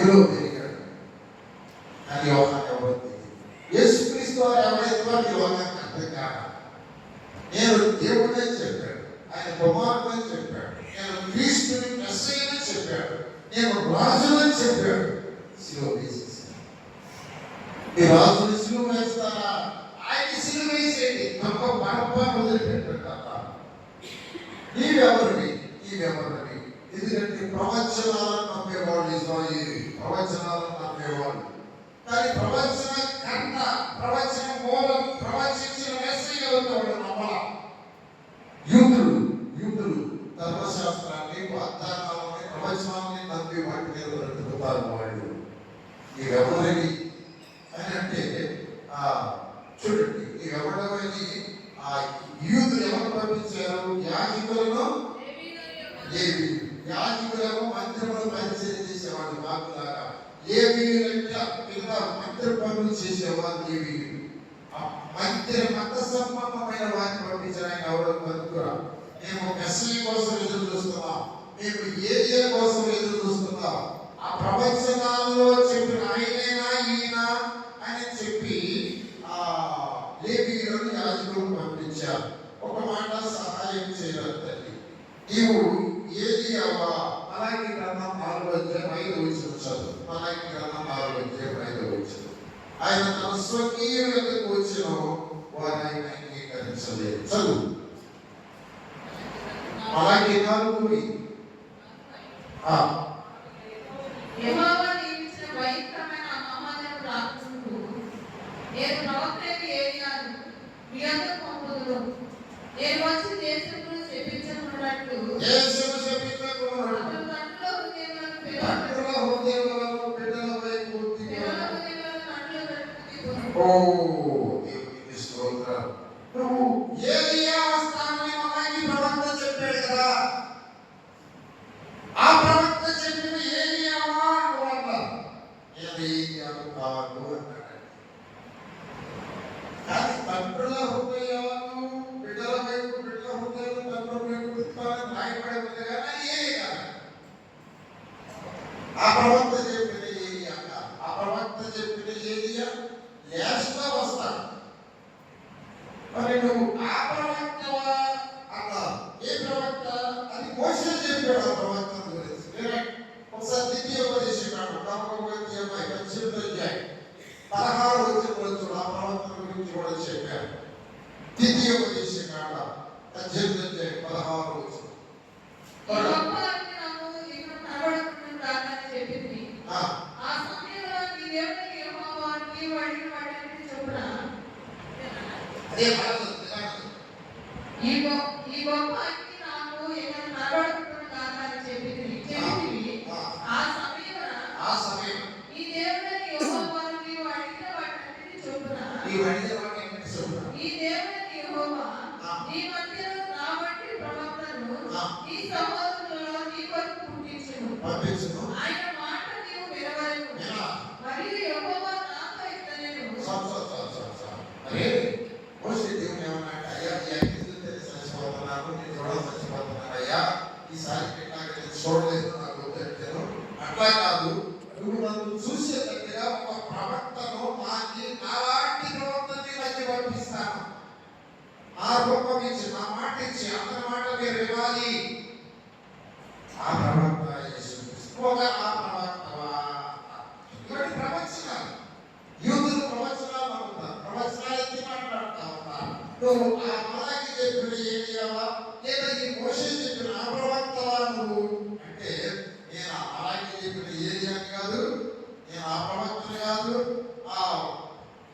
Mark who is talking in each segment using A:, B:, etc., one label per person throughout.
A: అందులో పెరిగాడు. కానీ యోహాను ఎవరో తెలియదు. యేసుక్రీస్తు వారు ఎవరైతే యోహానుకి అర్థం కాదు. నేను దేవుడే చెప్పాడు, ఆయన కుమారుడని చెప్పాడు, నేను క్రీస్తుని మెస్సయ్యని చెప్పాడు, నేను రాజుని చెప్పాడు. శిలువ వేసేసాడు. ఈ రాజుని శిలువ వేస్తారా? ఆయన శిలువ వేసేయండి, తప్ప పరపాన్ని వదిలిపెట్టారు. నీవెవరివి? ఎందుకంటే ప్రవచనాలను నమ్మేవాళ్ళు ఇజ్రాయేలు, ప్రవచనాలను నమ్మేవాళ్ళు. కానీ ప్రవచన కర్త, ప్రవచన మూలం, ప్రవచించిన మెస్సయ్య వాళ్ళు నమ్మాల. యూదులు ధర్మశాస్త్రాన్ని, వాగ్దానాలని, ప్రవచనాన్ని నమ్మి వాటి మీద బ్రతుకుతారు వాళ్ళు. నీవెవరివి అని అంటే చూడండి, నీవెవడమని యూదులు ఎవరు పంపించారు? యాజకులను, యాజకులను మందిరంలో పరిచయం చేసేవాడు బాగులాగా. లేవీయులంటే కింద మందిర పనులు చేసేవారు లేవీయులు. మందిర మత సంబంధమైన వారిని పంపించారు. ఆయన ఎవరో కనుక్కురా, మేము మెస్సయ్య కోసం ఎదురు చూస్తున్నాం, మేము ఏరియా కోసం ఎదురు చూస్తున్నాం, ఆ ప్రవచనాల్లో చెప్పిన ఆయనేనా ఈయన అని చెప్పి లేవీయులను యాజకులను పంపించారు. ఒక మాట సహాయం చేయలేదు తల్లి, నీవు ఏలియావా? మలాకి గ్రంథం 4:5 చదువు. మలాకి గ్రంథం 4:5. ఆయన తన స్వకీయులకు వచ్చిన వారు ఆయన అంగీకరించలేదు. చదువు. మలాకి 4:5. చూడలేదు, నాకు వద్దంటాను. అట్లా కాదు, నువ్వు నన్ను చూసే దగ్గర ఒక ప్రవక్తను నాలాంటి ప్రవక్తని మధ్య పంపిస్తాను. నా రూపం ఇచ్చి, నా మాట ఇచ్చి, అతని మాట మీరు ఇవ్వాలి. ఆ ప్రవక్త యేసుక్రీస్తుగా ఆ ప్రవక్తవా? ఇలాంటి ప్రవచనాలు, యూదులు ప్రవచనాలు అనుకుంటారు, ప్రవచనాలు ఎత్తి మాట్లాడుతూ ఉంటారు. నువ్వు ఆ మలాకి చెప్పిన ఏలియావా లేదా ఈ మోషే చెప్పిన ఆ ప్రవక్తవా నువ్వు అంటే, నేను ఆ మలాకి చెప్పిన ఏలియాని కాదు, నేను ఆ ప్రవక్తని కాదు,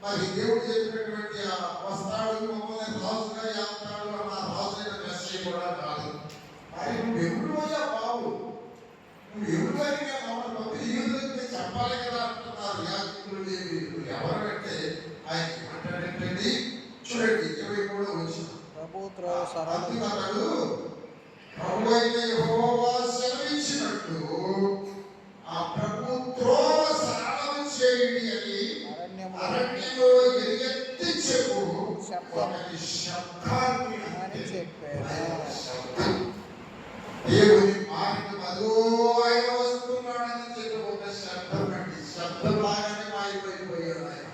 A: మరి దేవుడు చెప్పినటువంటి వస్తాడు మమ్మల్ని రాజుగా చేస్తాడు అన్న రాజైన మెస్సయ్య కూడా కాదు. మరి నువ్వు ఎప్పుడు పోయా బాబు, నువ్వు ఎవరికైనా మమ్మల్ని పంపి యూదులకి చెప్పాలి కదా అంటున్నారు యాజకులు లేవీయులు. ఎవరంటే ఆయన ఏమంటాడంటే, చూడండి 23వ వచనం, అంటున్నాడు, ప్రభు అయిన యెహోవా సెలవిచ్చినట్లు ఆ ప్రభు త్రోవ సరళం చేయండి అని అరణ్యంలో ఎలుగెత్తి చెప్పు ఒకటి శబ్దాన్ని అని చెప్పాడు. దేవుని మార్గం అదో ఆయన వస్తున్నాడని చెప్పి ఒక శబ్దం శబ్దం కంటే శబ్దం లాగానే మాయమైపోయాడు ఆయన.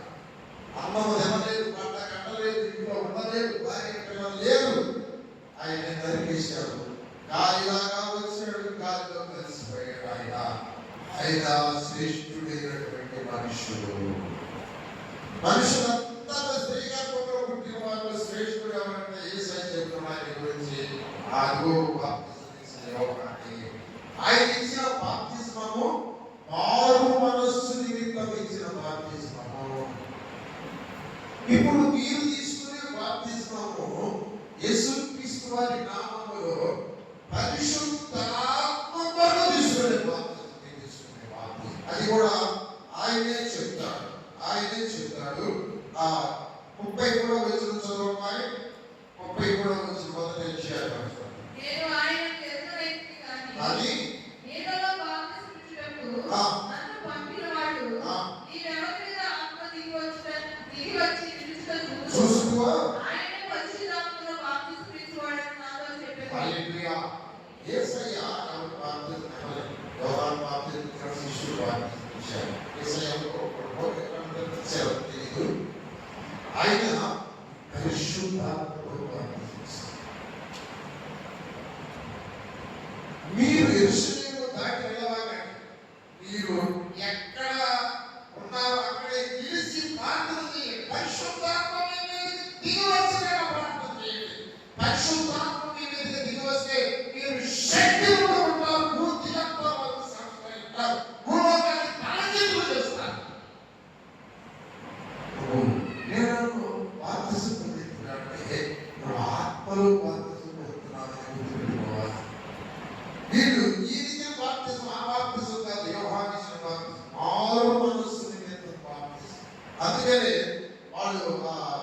A: అన్నం తినలేదు, పంట కట్టలేదు, ఇంట్లో ఉండలేదు, భార్య పిల్లలు లేదు. ఆయన నరికేశాడు. గాలిలాగా వచ్చాడు, గాలిలో కలిసిపోయాడు ఆయన. ఆయన శ్రేష్ఠుడైనటువంటి మనుషుడు. మనుషులంతా స్త్రీగర్భంలో పుట్టిన వాళ్ళు శ్రేష్ఠుడు ఎవరంటే యేసయ్య చెప్తున్నారు ఆయన గురించి. ఆగో బాప్తిజం ఇచ్చిన యోహానే. ఆయన ఇచ్చిన బాప్తిస్మము మారు మనస్సు నిమిత్తం ఇచ్చిన బాప్తిస్మము. ఇప్పుడు మీరు తీసుకునే బాప్తిస్మము యేసుక్రీస్తు వారి నామములో పరిశుద్ధాత్మ ద్వారా తీసుకునే బాప్తిజం. అది కూడా ఆయనే చెప్తాడు. ఆయనే చెప్తాడు. 33వ వచనం చదవమని. 33వ వచనం మొదటి అధ్యాయం.
B: నేను ఆయనను ఎరుగలేదు కానీ నీలో బాప్తిసం ఇచ్చుటకు నన్ను పంపినవాడు నీవెవరి మీద ఆత్మ దిగి వచ్చి నిలుచుటకు
A: చూసుకో.
B: ఆయనే పరిశుద్ధాత్మలో బాప్తిసం ఇచ్చువాడని నాతో చెప్పాడు.
A: హల్లెలూయా. యేసయ్య ఎవరు బాప్తిసం ఇవ్వలేదు. యోహాను బాప్తిసం ఇచ్చిన శిష్యుడు బాప్తిసం ఇచ్చాడు. యేసయ్య తెలియదు. ఆయన పరిశుద్ధాత్మలో బాప్తిసం ఇచ్చాడు. మీరు యెరూషలేము దాటి వెళ్ళవాలంటే మీరు ఎక్కడ ఉన్నారో అక్కడే నిలిచి ప్రార్థన చేయండి. పరిశుద్ధాత్మ మీ మీదకి దిగి వచ్చిన ప్రార్థన చేయండి. పరిశుద్ధాత్మ మీ మీదకి దిగి వస్తే మీరు శక్తి ఉంటారు, పూర్తిగా సంస్కరిస్తారు, భూలోకాన్ని తలకిందులు చేస్తారు. నేను బాప్తిసం పొందుతున్నానంటే నువ్వు ఆత్మలో బాప్తిసం పొందుతున్నానని గుర్తుపెట్టుకోవాలి. వీళ్ళు ఈ రీతిగా బాప్తిసం, ఆ బాప్తిసం కాదు, యోహాను ఇచ్చిన బాప్తిసం మారు మనస్సు నిమిత్తం బాప్తిసం. అందుకనే వాళ్ళు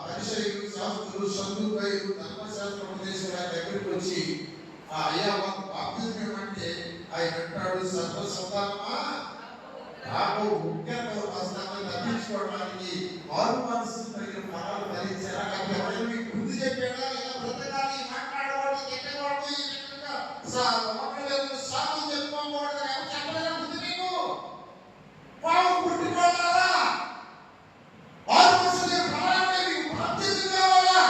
A: పరిసయ్యులు, శాస్త్రులు, సద్దుకయ్యులు, ధర్మశాస్త్ర ఉపదేశకుల దగ్గరికి వచ్చి అయ్యా మాకు బాప్తిసం ఏమంటే ఆయన అంటాడు, సర్వసంతానమా నాకు ముఖ్యంగా వస్తామని తప్పించుకోవడానికి మారు మనస్సు తగిన ఫలాలు ఫలించారా? ఎవరైనా మీకు బుద్ధి చెప్పాడా? ఇలా బ్రతకాలి, మాట్లాడేవాడు, చెప్పేవాడు, ఈ విధంగా సాగు చెప్పుకోకూడదు ఎవరు చెప్పలేదా బుద్ధి నీకు? పావు పుట్టిపోతారా? మారు మనస్సు లేని ఫలాన్ని మీకు బాప్తిసం కావాలా?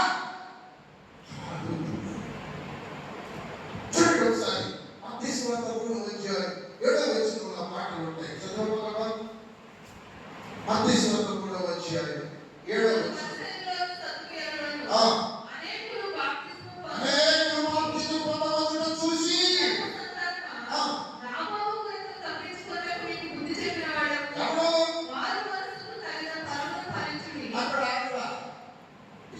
A: చూడండి ఒకసారి మత్తయి సువార్త 3వ అధ్యాయం 7వ వచనంలో మాటలు ఉంటాయి. చదవగలవా? మత్తయి సువార్త 3వ అధ్యాయం 7వ వచనం.
B: అనేకులు
A: బాప్తిసం పొందవచ్చును చూసి
B: రాబోవు క్రీస్తు తప్పించుకొనుటకు మీకు బుద్ధి చెప్పినవాడు
A: ఎవరు?
B: మారు మనస్సుకు తగిన ఫలమును ఫలించుడి.
A: అక్కడ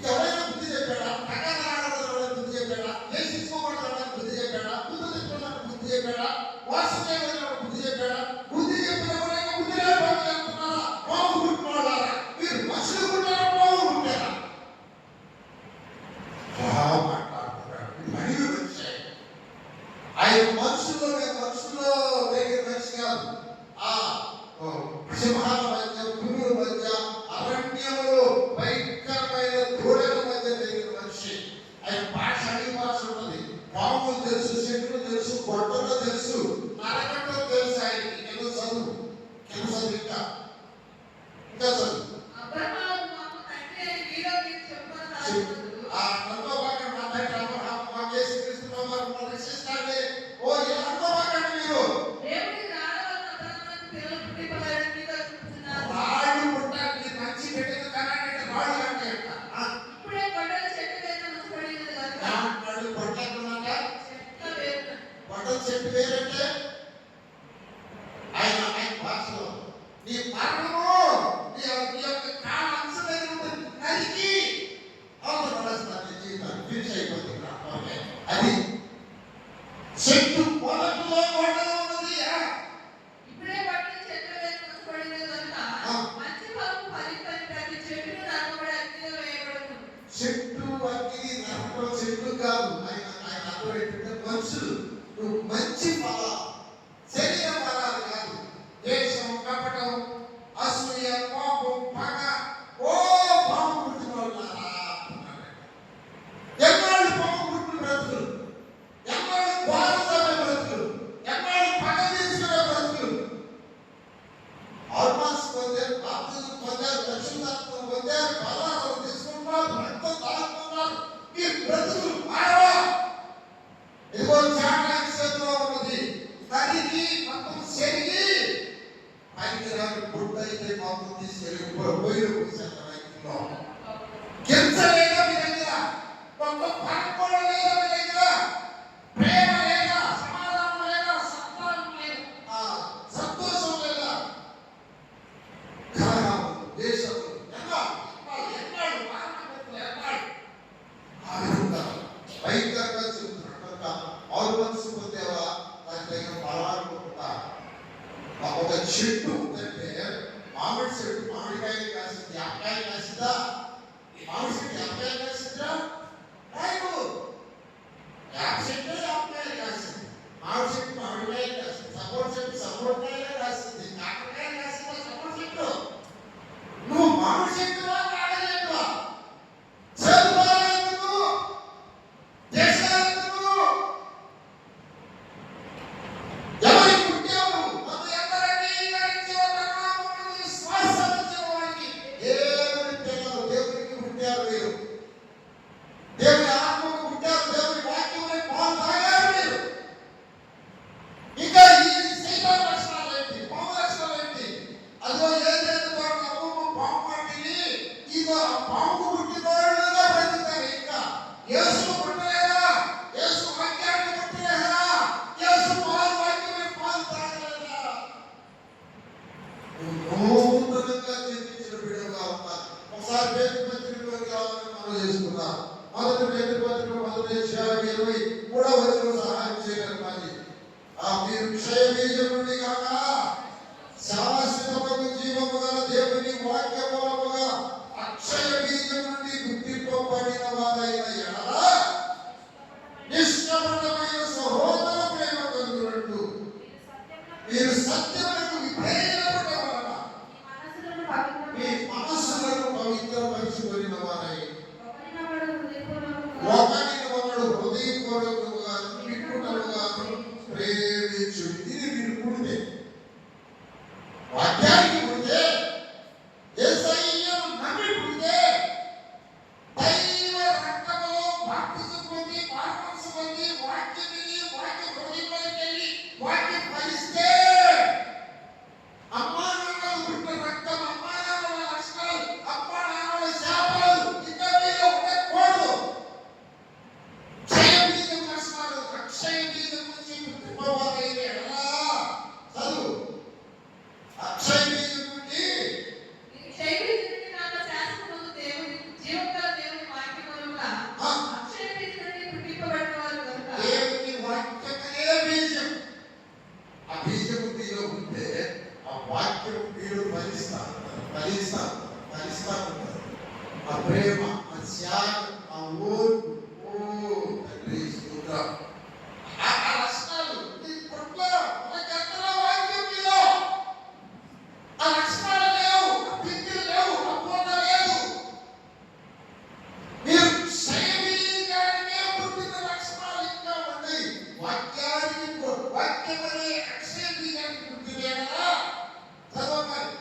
A: ఎవరైనా బుద్ధి చెప్పాడా? ప్రకారం ఆడవాళ్ళకి బుద్ధి చెప్పాడా? ఏ తీసుకోకూడదు బుద్ధి చెప్పాడా? బుద్ధి తెచ్చుకోవడానికి బుద్ధి చెప్పాడా? వాసు చేయడానికి బుద్ధి చెప్పాడా? బుద్ధి చెప్పిన ఎవరైనా బుద్ధి లేకపోతే అంటున్నారా? పాము పుట్టినవాళ్ళారా? మీరు మనుషులు పుట్టారా? పాము పుట్టారా? మాట్లాడుతున్నాడు. మహిళలు వచ్చాయి. ఆయన మనుషుల్లో వేగే మనిషి కాదు. సింహాల మధ్య, పురుగుల మధ్య, అరణ్యములో భయంకరమైన దూడల మధ్య వేగిన మనిషి. ఆయన భాష అడిగి భాష ఉన్నది. పాములు తెలుసు, చెట్లు తెలుసు, గొడ్డలు తెలుసు, నరకటం తెలుసు. ఆయనకి కింద చదువు ఇంకా చదువు.
B: అబ్రహాము మాకు తండ్రి అని మీలో మీరు చెప్పుకొనసాగుతున్నారు.
A: నమ్మకండి మా తండ్రి అబ్రహాము మా యేసుక్రీస్తు ప్రభువును రక్షిస్తాడే. ఇలా నమ్మకండి మీరు.
B: దేవునికి రాడవలన అబ్రహామునకు పిల్లలు పుట్టింపలేరని మీతో చెప్పుచున్నారు.
A: రాళ్ళు పుట్టాలి, మంచి బిడ్డను కనాలంటే రాళ్ళు అంటే
B: ఇప్పుడే గొడ్డలి చెట్టు వేరున ముసుపడినది కనుక
A: రాళ్ళు కొట్టకున్నాక
B: చెట్ల వేరున
A: కొట్టలు చెట్టు వేరంటే ఆయన భాషలో నీ మరణము నీ యొక్క కాల అంశం దగ్గర ఉంటుంది, నరికి అవతల పడేస్తాను జీవితాన్ని ఫినిష్ అయిపోతుంది. అది చెట్టు మొదట్లో గొడ్డలో ఉన్నది.
B: ఇప్పుడే గొడ్డలి చెట్ల వేరున ముసుపడినది కనుక మంచి ఫలము ఫలింపని ప్రతి చెట్టును నరకబడి అగ్నిలో వేయబడును.
A: చెట్టు అగ్ని నరకం చెట్టు కాదు. ఆయన అర్థం ఏంటంటే మనుషులు నువ్వు మంచి ఫలాలు, శరీర ఫలాలు కాదు. దేశం, కపటం, అసూయ, కోపం, పగ, పొందారు, బాప్తిజం పొందారు, పరిశుద్ధాత్మను పొందారు, బలాలను తీసుకుంటున్నారు, రక్తం తాగుతున్నారు. మీ బ్రతుకులు మారవా? ఇదిగో చాటాకి చేతిలో ఉన్నది, కరిగి మొత్తం చెరిగి పైకి రాని గుడ్డ అయితే మొత్తం తీసుకెళ్ళి పోయిన రైతుల్లో గింజలేదా మీ దగ్గర, ఒక్క పని కూడా లేదా మీ దగ్గర, ప్రేమ లేదా, సమాధానం లేదా, సత్తానం లేదా, సంతోషం లేదా, కలహం, దేశము ఎన్నాడు ఆ విధంగా భయంకరంగా చెబుతున్నాడు. కనుక ఆరు మనసు పొందేవా, దాని దగ్గర బలాలు పొందుతా. ఒక చెట్టు ఉందంటే మామిడి చెట్టు మామిడికాయలు కాసింది, అప్పాయలు కాసిందా? మామిడి చెట్టు అప్పాయలు కాసిందా? రాయకు. యాప చెట్టు అప్పాయలు కాసింది, మామిడి చెట్టు మామిడికాయలు కాసింది, సపోటా చెట్టు సపోటాకాయలు కాసింది, కాకరకాయలు కాసిందా? సపోటా చెట్టు. నువ్వు మామిడి చెట్టువా కాకరచెట్టువా? చదువుకోవాలెందుకు? దేశాలెందుకు? ఎవరికి పుట్టావు? నన్ను ఎందరినీ అంగీకరించే నామమున విశ్వాసం ఉంచేవారికి దేవుని పిల్లలు, దేవునికి పుట్టారు మీరు, దేవుని ఆత్మకు పుట్టారు, దేవుని వాక్యముని పాలు తాగారు మీరు. ఇంకా ఈ సైతాన్ లక్షణాలు ఏంటి, పాము లక్షణాలు ఏంటి? అదో ఏదైతే అమ్మమ్మ పాము పట్టింది, ఇదో ఆ పాముకు పుట్టినోళ్ళుగా బ్రతుకుతారు. ఇంకా యేసు పుట్టలేదా? యేసు వాక్యాన్ని పుట్టలేదా? యేసు పాలు వాక్యమే పాలు తాగలేదా? నూతనంగా జన్మించిన బిడ్డగా ఉన్నారు. ఒకసారి పేతురు పత్రికలోకి రావాలని మనం చేసుకున్నాం. మొదటి పేతురు పత్రిక 1:23 సహాయం చేయగలగాలి. మీరు క్షయ బీజం నుండి కాక శాశ్వతమైన జీవము గల దేవుని వాక్య మూలముగా అక్షయ బీజం నుండి గుర్తింపబడిన వారైన ఎడల నిష్కపటమైన సహోదర ప్రేమ కలుగునట్టు మీరు సత్యమునకు విధేయులగుట వలన మీ మనస్సులను పవిత్రపరచుకొనిన వారై ఒకరినొకడు హృదయపూర్వకముగా నిప్పుటలుగాను ప్రేమించుడి. ఇది మీరు పుడితే, వాక్యానికి పుడితే, యేసయ్యను నమ్మి పుడితే, దైవ రక్తములో బాప్తిజం పొంది, బాప్తిజం పొంది, వాక్యం విని, వాక్యం హృదయంలోకి వెళ్ళి, వాక్యం ఫలిస్తే, అమ్మా నాన్నలు పుట్టిన రక్తం, అమ్మా నాన్నల లక్షణాలు, అమ్మా నాన్నల శాపాలు ఇంకా మీలో ఉండకూడదు. క్షయ బీజం లక్షణాలు, అక్షయ బీజం నుంచి పుట్టినవారైన ఎడల చదువు. అక్షయ బీజం నుండి
B: క్షయబీజునికి నాకు శాశ్వతము దేవుని జీవముగల దేవుని వాక్యములుగా అక్షయ బీజం నుండి పుట్టింపబడిన వారు కనుక
A: దేవుని వాక్యమే బీజం. ఆ బీజము మీలో ఉంటే ఆ వాక్యం మీరు ఫలిస్తారు. ఆ ప్రేమ, ఆ త్యాగం, ఆ ఓర్పు, తండ్రి స్తోత్రం. ఆ లక్షణాలు మీ పట్ల మనకెక్కడ వాక్యం మీలో ఆ లక్షణాలు లేవు, ఆ పిండిలు లేవు, ఆ పూర్ణ లేదు. మీరు క్షయబీజానికే పుట్టిన లక్షణాలు ఇంకా ఉన్నాయి. వాక్యమనే అక్షయ బీజానికి పుట్టినేనా చదవాలి.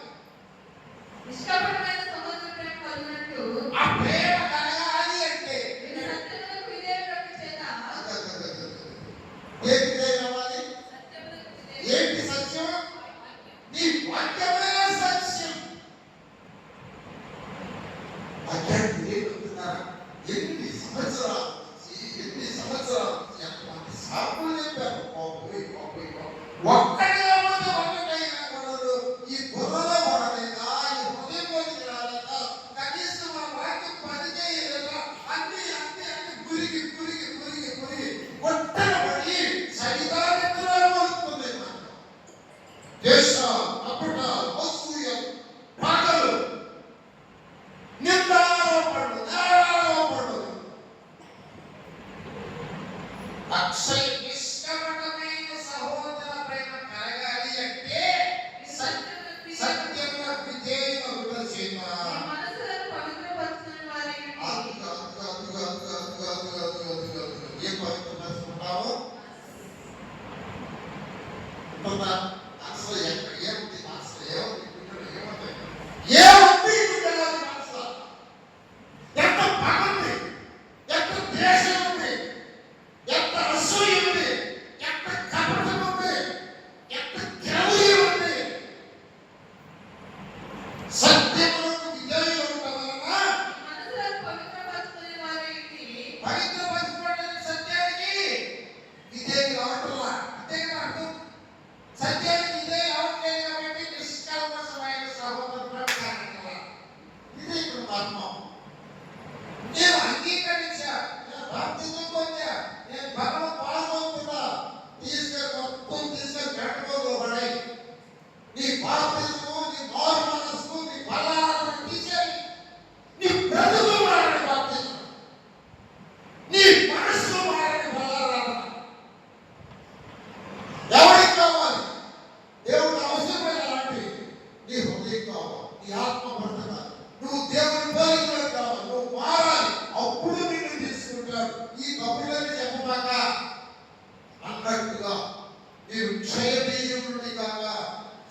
B: నిష్కపటమైన సహోదర ప్రేమ కలుగునట్టు
A: ఆ ప్రేమ కలగాలి అంటే
B: మీరు సత్యమునకు విధేయులగుట చేత
A: ఏంటి కావాలి?
B: సత్యమునకు విధేయులు
A: ఏంటి సత్యం? నీ వాక్యమే సత్యం. వాక్యాన్ని ఏమంటున్నారా? ఎన్ని సంవత్సరాలు ఎంతమంది సార్లు చెప్పారు. ఒక్కడేమంటే ఒక్కటైనా కూడదు. ఈ బుర్రలో పడలేక, ఈ హృదయంలోకి రాలేక, కనీసం ఆ వాక్యం పని చేయలేక అన్ని గురికి కొట్టబడి సైతానికులో వస్తుంది. దేశ అప్పుట అసూయ పగలు నిందారోపణలు నేరారోపణలు కావాలి, నీ ఆత్మ బ్రతకాలి, నువ్వు దేవుని పోలికలో కావాలి, నువ్వు మారాలి, అప్పుడు నిన్ను తీసుకుంటాడు. ఈ కబుర్లని చెప్పమాక అన్నట్టుగా మీరు క్షయ బీజం నుండి కాక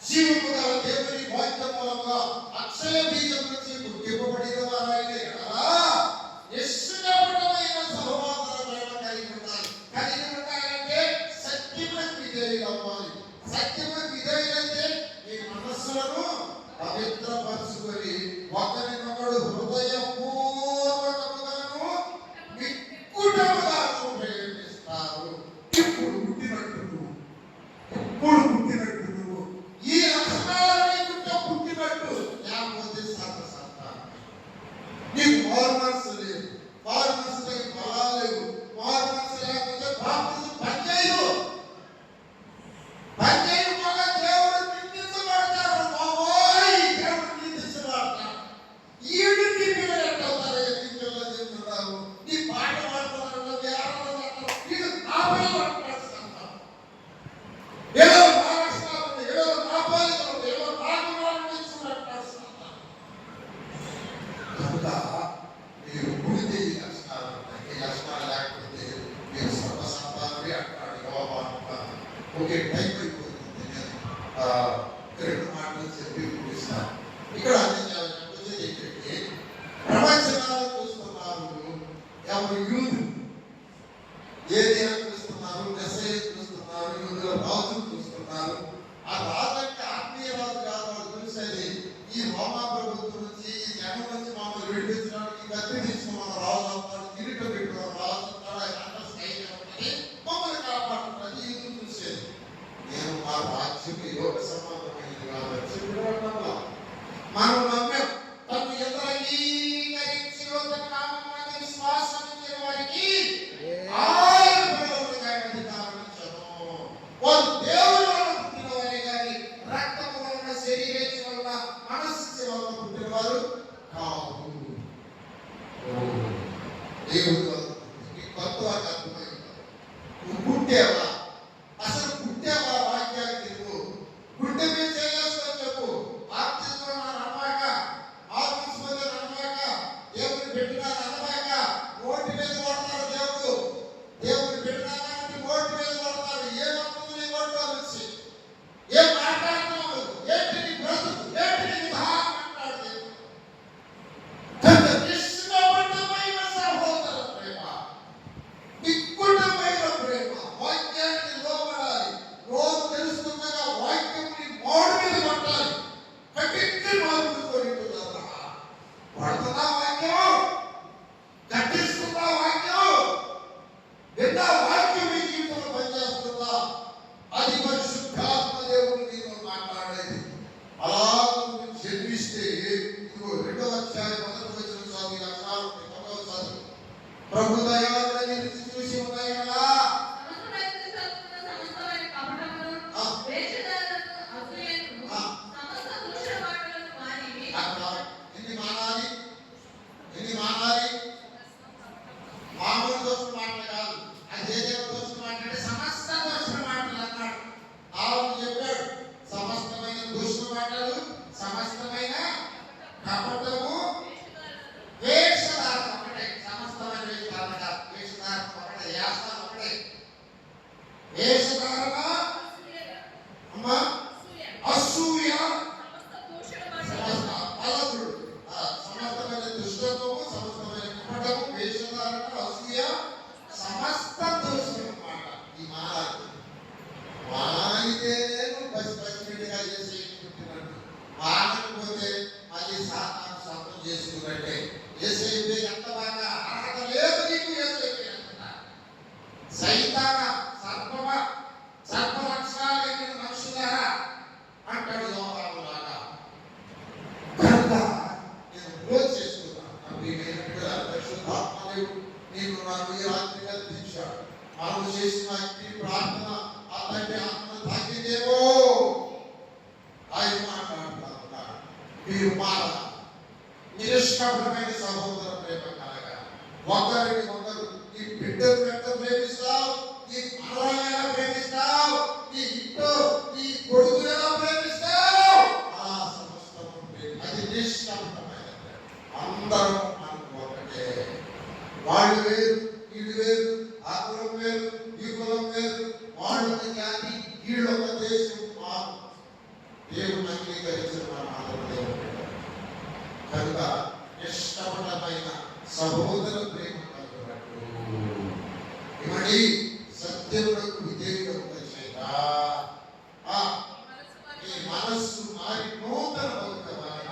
A: జీవము గల దేవుని వాక్యం మూలంగా అక్షయ బీజం నుంచి గుర్తింపబడిన వారైన ఎడలా నిశ్చయమైన సహోదర కలిగి ఉండాలి. కలిగి ఉండాలంటే సత్యములకు విధేయులు అవ్వాలి. సత్యములకు విధేయులైతే మీ మనస్సులను పవిత్రపరచుకొని ఒకరినొకడు హృదయపూర్వకముగాను నిక్కుటముగాను ప్రేమిస్తారు. ఇప్పుడు పుట్టినట్టు నువ్వు ఈ లక్షణాలని పుట్టినట్టు లేకపోతే నీకు హార్మోన్స్ లేవు, హార్మోన్స్ లేవు, బలాలు లేవు, హార్మోన్స్ లేకపోతే బాప్తిజం పనిచేయదు. పనిచేయకపోగా దేవుడు నిందించబడతాడు. బాబోయ్, దేవుడు నిందించబడతాడు. ఈడు నీ పిల్లలు ఎట్లా అవుతారు? నీ పిల్లలు చెప్తున్నారు, నీ పాట పాడుతున్నారు, వీడు నా పిల్లలు అంటారు. ఏదో నా లక్షణాలు, ఏదో నా పోలికలు, ఏదో నాకు కనుక మీరు గుడితే ఈ లక్షణాలు ఉన్నాయి. ఈ లక్షణాలు లేకపోతే మీరు సర్వసంతానమే అంటాడు యోహాను. ఒకే టైం అయిపోతుంది. నేను 2 మాటలు చెప్పి ముగిస్తాను. ఇక్కడ వచ్చేది ఏంటంటే ప్రవచనాలు చూస్తున్నారు ఎవరు? యూదు. ఏది చూస్తున్నారు? మెసేజ్ చూస్తున్నారు, యూదుల రాజులు చూస్తున్నారు. ఆ రాజు అంటే ఆత్మీయ రాజు కాదు. వాళ్ళు చూసేది ఈ రోమా ప్రభుత్వం నుంచి, ఈ జనం నుంచి మమ్మల్ని విడిపించడానికి కత్తి తీసుకున్న రాజు అవుతాడు, కిరీటం పెట్టుకున్న రాజు అవుతాడు, ఆయన సైన్యం ఉంటుంది, మమ్మల్ని కాపాడుతుంది. ఇది చూసేది. నేను మా రాజ్యం ఈ లోక సంబంధమైనది కాబట్టి మనం నమ్మాం. తను ఎందరో అంగీకరించి తన నామమున విశ్వాసం ఉంచిన వారికి ఆయన పిల్లలుగా అధికారం ఇచ్చెను. వారు దేవుని వలన పుట్టినవారే గాని రక్తము వలన, శరీరేచ్ఛ వలన, మనస్సు వలన పుట్టినవారు కాదు. దేవుడు కొత్త వారికి అర్థమైంది. నువ్వు పుట్టేవా? అసలు పుట్టేవా? వాక్యాలు తెలుగు పుట్టే మీద చేయాల్సిన చెప్పు. బాప్తిజం అనమాక, ఆత్మస్మరణ అనమాక, దేవుని పెట్టినారు అనమాక, నోటి మీద కొడతారు. దేవుని పెట్టినారంటే నోటి మీద కొడతారు. ఏమవుతుంది నీ నోట్లో నుంచి? ఏం మాట్లాడుతున్నావు? ఏంటి నీ బ్రతుకు? ఏంటి నీ విధానం అంటాడు దేవుడు. నిష్కపటమైన సహోదర ప్రేమ, నిక్కుటమైన ప్రేమ, వాక్యానికి లోబడాలి. రోజు తెలుస్తుండగా వాక్యంని మోడు మీద పట్టాలి. కఠిన మార్పులు కోరుకుంటున్నారా? పడుతున్నా వాక్యం, కట్టిస్తున్నా వాక్యం, విన్న వాక్యం మీ జీవితంలో పనిచేస్తుందా? అది పరిశుద్ధాత్మ దేవుడు నీతో మాట్లాడేది. అలా నువ్వు జన్మిస్తే ఇదిగో 2వ అధ్యాయం 1వ వచనం చదువు. ఈ లక్షణాలు 9వ చదువు. ప్రభు దయాన్ని రుచి చూసి ఉన్నాయి కదా. ఎన్ని మానాలి? మామూలు దోషుల మాటలు కాదు. అది ఏ దేవుడు దోషుల మాట్లాడే సమస్త దోషుల మాటలు అన్నాడు. ఆవును చెప్పాడు సమస్తమైన దోషుల మాటలు, సమస్తమైన కపటము, వేషధారణ ఒకటే. సమస్తమైన వేషధారణ కాదు, వేషధారణ ఒకటే, యాసన ఒకటే. వేషధారణ, అమ్మా, అసూయ, సమస్తమైన దుష్టత్వము, సమస్తమైన కపటము, వేషధారణ, అసూయ, సమస్త దోషం అన్నమాట. ఈ మారాలి. మారితే నేను పసిపిడిగా చేసి పుట్టినట్టు, మారకపోతే మళ్ళీ సాతాను సొంతం చేసుకున్నట్టే. ఏసైతే ఎంత బాగా అర్హత లేదు నీకు. ఏసైతే అంటున్నా సైతాన సర్పమ సర్ప లక్షణాలు కలిగిన మనుషులారా అంటాడు యోహాను లాగా. కనుక నేను క్లోజ్ చేసుకున్నాను. పరిశుద్ధాత్మదేవుడు నేను నాకు ఈ రాత్రి కల్పించాడు. మనం చేసిన ఈ ప్రార్థన అతని ఆత్మ తాకిదేమో ఆయన మాట్లాడుతున్నారు. మీరు మారాలి. నిష్కపటమైన సహోదర ప్రేమ కలగా ఒకరిని ఒకరు ఈ బిడ్డను ఎంత ప్రేమిస్తావు, ఈ మనవలను ఎలా ప్రేమిస్తావు, ఈ ఇంట్లో ఈ కొడుకును ఎలా ప్రేమిస్తావు, ఆ సమస్తము నిష్కపటమైన అందరం మనకు ఒకటే. వాళ్ళు వేరు, వీళ్ళు వేరు, ఆ కులం వేరు, ఈ కులం వేరు, వాళ్ళు ఒక జాతి, వీళ్ళు ఒక దేశం. దేవుడు అంగీకరించిన మన అందరూ దేవుడు కనుక నిష్కపటమైన సహోదర ప్రేమ కలుగునట్టు ఇవన్నీ సత్యములకు విధేయుడకు చేత ఈ మనస్సు మారి నూతన భౌతికమైన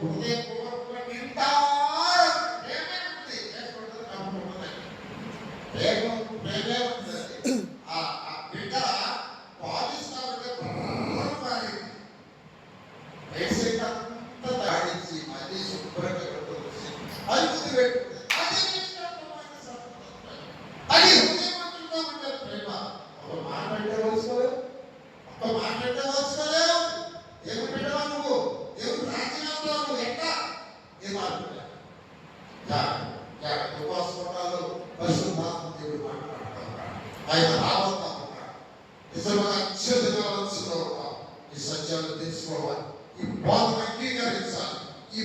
A: హృదయపూర్వక నిండారు ప్రేమే ఉంది. ప్రేమే ఉంటుంది. ఆ బిడ్డ పాలిస్తామంటే మారింది. అంతా దాడించి మళ్ళీ శుభ్రంగా పెట్టుకోవచ్చు. అది ముందు పెట్టుకుంది. అది నిష్కపటమైన సహోదర అది హృదయవంతులుగా ఉండే ప్రేమ. ఒక మాట అంటే వలుసుకోలేవు, ఒక్క మాట అంటే వలుసుకోలేవు. ఏమి పెట్టవా నువ్వు? దేవుడు రాజ్యంలో నువ్వు ఎట్లా ఏం ఆడుకుంటా ఉపవాసంలో పరిశుద్ధాత్మ దేవుడు మాట్లాడుతున్నాడు. ఆయన రాబోతా ఉన్నాడు. నిజంగా అత్యధికంగా ఈ సత్యాలు తెలుసుకోవాలి. ఈ బోధన అంగీకరించాలి. ఈ